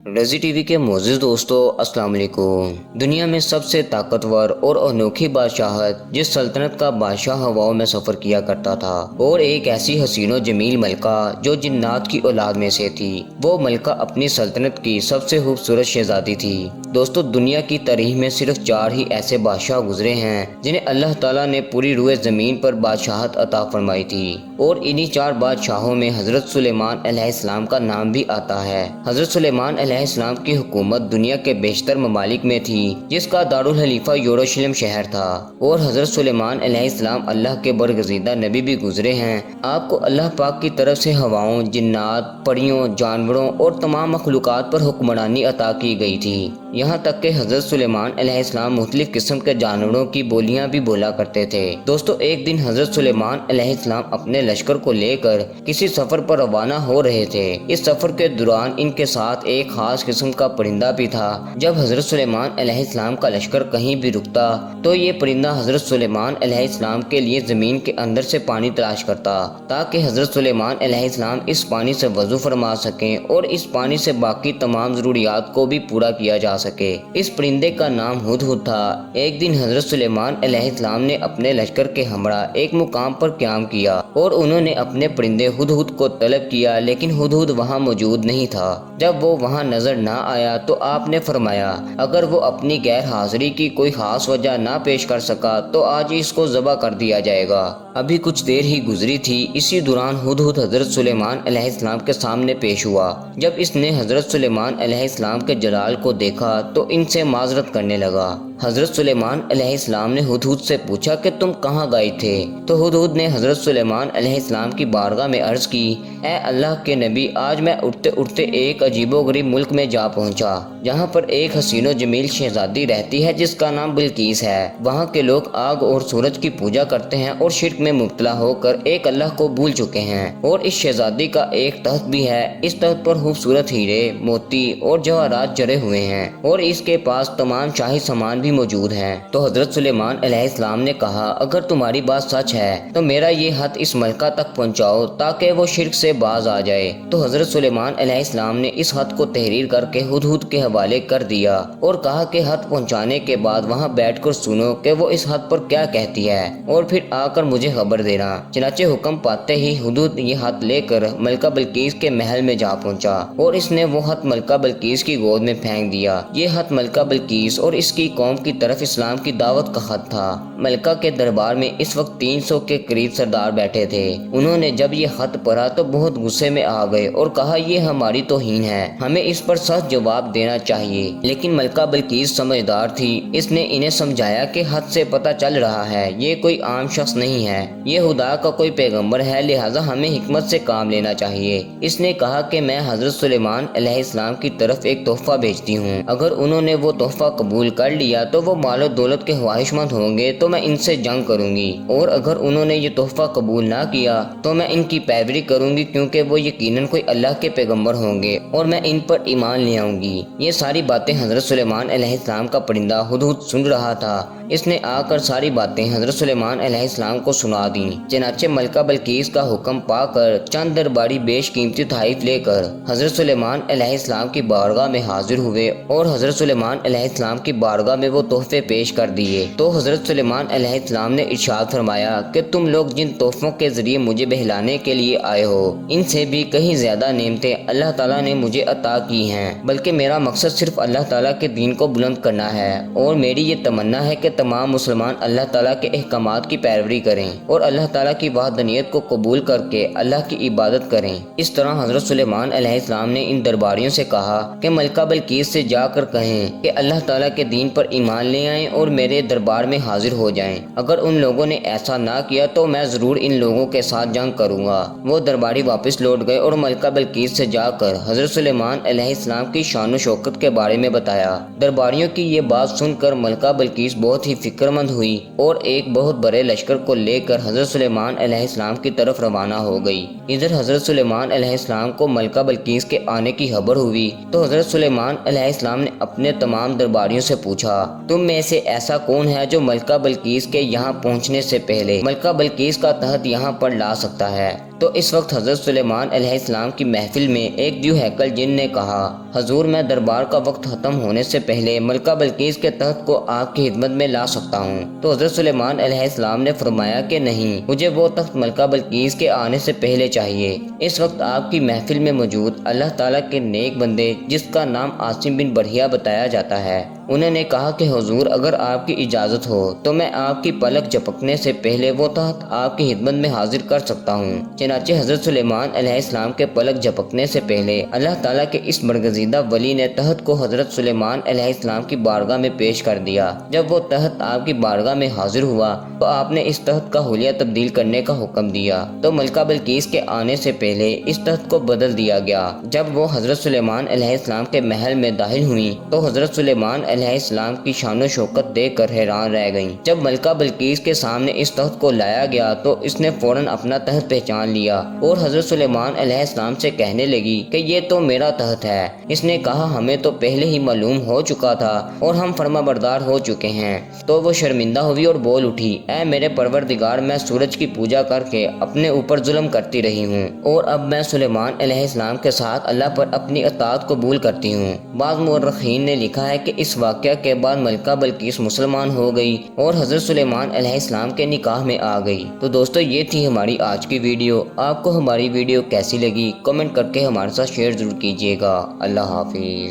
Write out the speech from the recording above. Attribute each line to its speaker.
Speaker 1: रज़ी टीवी के मोअज़्ज़िज़ दोस्तों, अस्सलाम वालेकुम। दुनिया में सबसे ताकतवर और अनोखी बादशाहत जिस सल्तनत का बादशाह हवाओं में सफ़र किया करता था और एक ऐसी हसीनो जमील मलका जो जिन्नात की औलाद में से थी। वो मलका अपनी सल्तनत की सबसे खूबसूरत शहजादी थी। दोस्तों, दुनिया की तारीख में सिर्फ 4 ही ऐसे बादशाह गुजरे हैं जिन्हें अल्लाह ताला ने पूरी रूए ज़मीन पर बादशाहत अता फरमाई थी, और इन्हीं 4 बादशाहों में हज़रत सुलेमान अलैहिस्सलाम का नाम भी आता है। हज़रत सुलेमान अलैहिस्सलाम की हुकूमत दुनिया के बेशतर ममालिक में थी, जिसका दारुल खलीफा यरूशलेम शहर था। और हज़रत सुलेमान अलैहिस्सलाम अल्लाह के बरगज़ीदा नबी भी गुजरे हैं। आपको अल्लाह पाक की तरफ से हवाओं, जिन्नात, परियों, जानवरों और तमाम मखलूक़ात पर हुक्मरानी अता की गई थी। यहाँ तक कि हज़रत सुलेमान अलैहिस्सलाम मुख्तलिफ किस्म के जानवरों की बोलियाँ भी बोला करते थे। दोस्तों, एक दिन हज़रत सुलेमान अलैहिस्सलाम अपने लश्कर को लेकर किसी सफ़र पर रवाना हो रहे थे। इस सफ़र के दौरान इनके साथ एक खास किस्म का परिंदा भी था। जब हज़रत सुलेमान अलैहिस्सलाम का लश्कर कहीं भी रुकता तो ये परिंदा हज़रत सुलेमान अलैहिस्सलाम के लिए ज़मीन के अंदर से पानी तलाश करता, ताकि हज़रत सुलेमान अलैहिस्सलाम इस पानी से वज़ू फरमा सकें और इस पानी से बाकी तमाम ज़रूरियात को भी पूरा किया जा सके। इस परिंदे का नाम हुदहुद था। एक दिन हज़रत सुलेमान अलैहिस्सलाम ने अपने लश्कर के हमरा एक मुकाम पर क़याम किया और उन्होंने अपने परिंदे हुदहुद को तलब किया, लेकिन हुदहुद वहाँ मौजूद नहीं था। जब वो वहाँ नजर ना आया तो आपने फरमाया, अगर वो अपनी गैर हाजिरी की कोई खास वजह ना पेश कर सका तो आज इसको ज़बह कर दिया जाएगा। अभी कुछ देर ही गुजरी थी। इसी दौरान हुदहुद हज़रत सुलेमान अलैहिस्सलाम के सामने पेश हुआ। जब इसने हज़रत सुलेमान अलैहिस्सलाम के जलाल को देखा तो इनसे माजरत करने लगा। हज़रत सुलेमान अलैहिस्सलाम ने हुदहुद से पूछा कि तुम कहाँ गए थे? तो हुदहुद ने हज़रत सुलेमान अलैहिस्सलाम की बारगाह में अर्ज़ की, ए अल्लाह के नबी, आज मैं उड़ते उड़ते एक अजीबोगरीब मुल्क में जा पहुँचा, जहाँ पर एक हसीनो जमील शहजादी रहती है जिसका नाम बिल्कीस है। वहाँ के लोग आग और सूरज की पूजा करते हैं और शिर्क में मुब्तला होकर एक अल्लाह को भूल चुके हैं। और इस शहजादी का एक तख्त भी है। इस तख्त पर खूबसूरत हीरे, मोती और जवाहरात जड़े हुए हैं और इसके पास तमाम शाही सामान भी मौजूद हैं। तो हज़रत सुलेमान अलैहिस्सलाम ने कहा, अगर तुम्हारी बात सच है तो मेरा ये खत इस मलका तक पहुँचाओ ताकि वो शिर्क से बाज आ जाए। तो हज़रत सुलेमान अलैहिस्सलाम ने इस खत को तहरीर करके हुदहुद के हवाले कर दिया और कहा कि खत पहुँचाने के बाद वहाँ बैठकर सुनो कि वो इस खत पर क्या कहती है और फिर आकर मुझे खबर देना। चनाचे हुक्म पाते ही हुदहुद ये खत लेकर मलका बिल्कीस के महल में जा पहुँचा और इसने वो खत मलका बिल्कीस की गोद में फेंक दिया। ये खत मलका बिल्कीस और इसकी कौम की तरफ इस्लाम की दावत का खत था। मलका के दरबार में इस वक्त 300 के करीब सरदार बैठे थे। उन्होंने जब ये खत पढ़ा तो बहुत गुस्से में आ गए और कहा, ये हमारी तौहीन है, हमें इस पर सख्त जवाब देना चाहिए। लेकिन मलका बिल्कीस समझदार थी। इसने इन्हें समझाया कि खत से पता चल रहा है ये कोई आम शख्स नहीं है, ये खुदा का कोई पैगंबर है, लिहाजा हमें हिकमत से काम लेना चाहिए। इसने कहा कि मैं हज़रत सुलेमान अलैहिस्सलाम की तरफ एक तोहफा भेजती हूँ। अगर उन्होंने वो तोहफा कबूल कर लिया तो वो मालो दौलत के ख्वाहिशमंद होंगे तो मैं इनसे जंग करूंगी, और अगर उन्होंने ये तोहफा कबूल ना किया तो मैं इनकी पैरवी करूंगी, क्योंकि वो यकीनन कोई अल्लाह के पैगंबर होंगे और मैं इन पर ईमान ले आऊंगी। ये सारी बातें हज़रत सुलेमान अलैहिस्सलाम का परिंदा हुदहुद सुन रहा था। इसने आकर सारी बातें हज़रत सुलेमान अलैहिस्सलाम को सुना दी। चनाचे मलका बिल्कीस का हुक्म पाकर चंद दरबारी बेशकीमती तोहफे लेकर हज़रत सुलेमान अलैहिस्सलाम की बारगाह में हाजिर हुए और हज़रत सुलेमान अलैहिस्सलाम की बारगाह में वो तोहफे पेश कर दिए। तो हज़रत सुलेमान अलैहिस्सलाम ने इरशाद फरमाया कि तुम लोग जिन तोहफों के जरिए मुझे बहलाने के लिए आए हो, इनसे भी कहीं ज्यादा नेमतें अल्लाह ताला ने मुझे अता की हैं, बल्कि मेरा मकसद सिर्फ अल्लाह ताला के दीन को बुलंद करना है और मेरी ये तमन्ना है कि तमाम मुसलमान अल्लाह ताला के अहकामात की पैरवी करें और अल्लाह ताला की वहदानियत को कबूल करके अल्लाह की इबादत करें। इस तरह हज़रत सुलेमान अलैहिस्सलाम ने इन दरबारियों से कहा कि मलका बिल्कीस से जाकर कहें कि अल्लाह ताला के दीन पर ईमान ले आएं और मेरे दरबार में हाजिर हो जाएं। अगर उन लोगों ने ऐसा ना किया तो मैं ज़रूर इन लोगों के साथ जंग करूँगा। वो दरबारी वापस लौट गए और मलका बिल्कीस से जाकर हज़रत सुलेमान अलैहिस्सलाम की शान व शौकत के बारे में बताया। दरबारियों की ये बात सुनकर मलका बिल्कीस बहुत ही फिक्रमंद हुई और एक बहुत बड़े लश्कर को लेकर हज़रत सुलेमान अलैहिस्सलाम की तरफ रवाना हो गई। इधर हज़रत सुलेमान अलैहिस्सलाम को मलका बिल्कीस के आने की खबर हुई तो हज़रत सुलेमान अलैहिस्सलाम ने अपने तमाम दरबारियों से पूछा, तुम में से ऐसा कौन है जो मलका बिल्कीस के यहाँ पहुँचने से पहले मलका बिल्कीस का तख्त यहाँ पर ला सकता है? تو اس وقت حضرت سلیمان علیہ السلام کی محفل میں ایک ذو ہیکل جن نے کہا، حضور میں دربار کا وقت ختم ہونے سے پہلے ملکہ بلقیس کے تخت کو آپ کی خدمت میں لا سکتا ہوں۔ تو حضرت سلیمان علیہ السلام نے فرمایا کہ نہیں، مجھے وہ تخت ملکہ بلقیس کے آنے سے پہلے چاہیے۔ اس وقت آپ کی محفل میں موجود اللہ تعالیٰ کے نیک بندے جس کا نام عاصم بن برہیہ بتایا جاتا ہے، انہوں نے کہا کہ حضور اگر آپ کی اجازت ہو تو میں آپ کی پلک جھپکنے سے پہلے وہ تخت آپ کی خدمت میں حاضر کر سکتا ہوں۔ چنانچہ حضرت سلیمان علیہ السلام کے پلک جھپکنے سے پہلے اللہ تعالیٰ کے اس برگزیدہ ولی نے تخت کو حضرت سلیمان علیہ السلام کی بارگاہ میں پیش کر دیا۔ جب وہ تخت آپ کی بارگاہ میں حاضر ہوا تو آپ نے اس تخت کا حلیہ تبدیل کرنے کا حکم دیا، تو ملکہ بلقیس کے آنے سے پہلے اس تخت کو بدل دیا گیا۔ جب وہ حضرت سلیمان علیہ السلام کے محل میں داخل ہوئیں تو حضرت سلیمان علیہ السلام کی شان و شوکت دیکھ کر حیران رہ گئیں۔ جب ملکہ بلقیس کے سامنے اس تخت کو لایا گیا تو اس نے فوراً اپنا تخت پہچان لیا اور حضرت سلیمان علیہ السلام سے کہنے لگی کہ یہ تو میرا تخت ہے۔ اس نے کہا، ہمیں تو پہلے ہی معلوم ہو چکا تھا اور ہم فرما بردار ہو چکے ہیں۔ تو وہ شرمندہ ہوئی اور بول اٹھی، اے میرے پروردگار، میں سورج کی پوجا کر کے اپنے اوپر ظلم کرتی رہی ہوں اور اب میں سلیمان علیہ السلام کے ساتھ اللہ پر اپنی اطاعت قبول کرتی ہوں۔ بعض مورخین نے لکھا ہے کہ اس واقعہ کے بعد ملکہ بلقیس مسلمان ہو گئی اور حضرت سلیمان علیہ السلام کے نکاح میں آ گئی۔ تو دوستو، یہ تھی ہماری آج کی ویڈیو۔ آپ کو ہماری ویڈیو کیسی لگی کمنٹ کر کے ہمارے ساتھ شیئر ضرور کیجیے گا۔ اللہ حافظ۔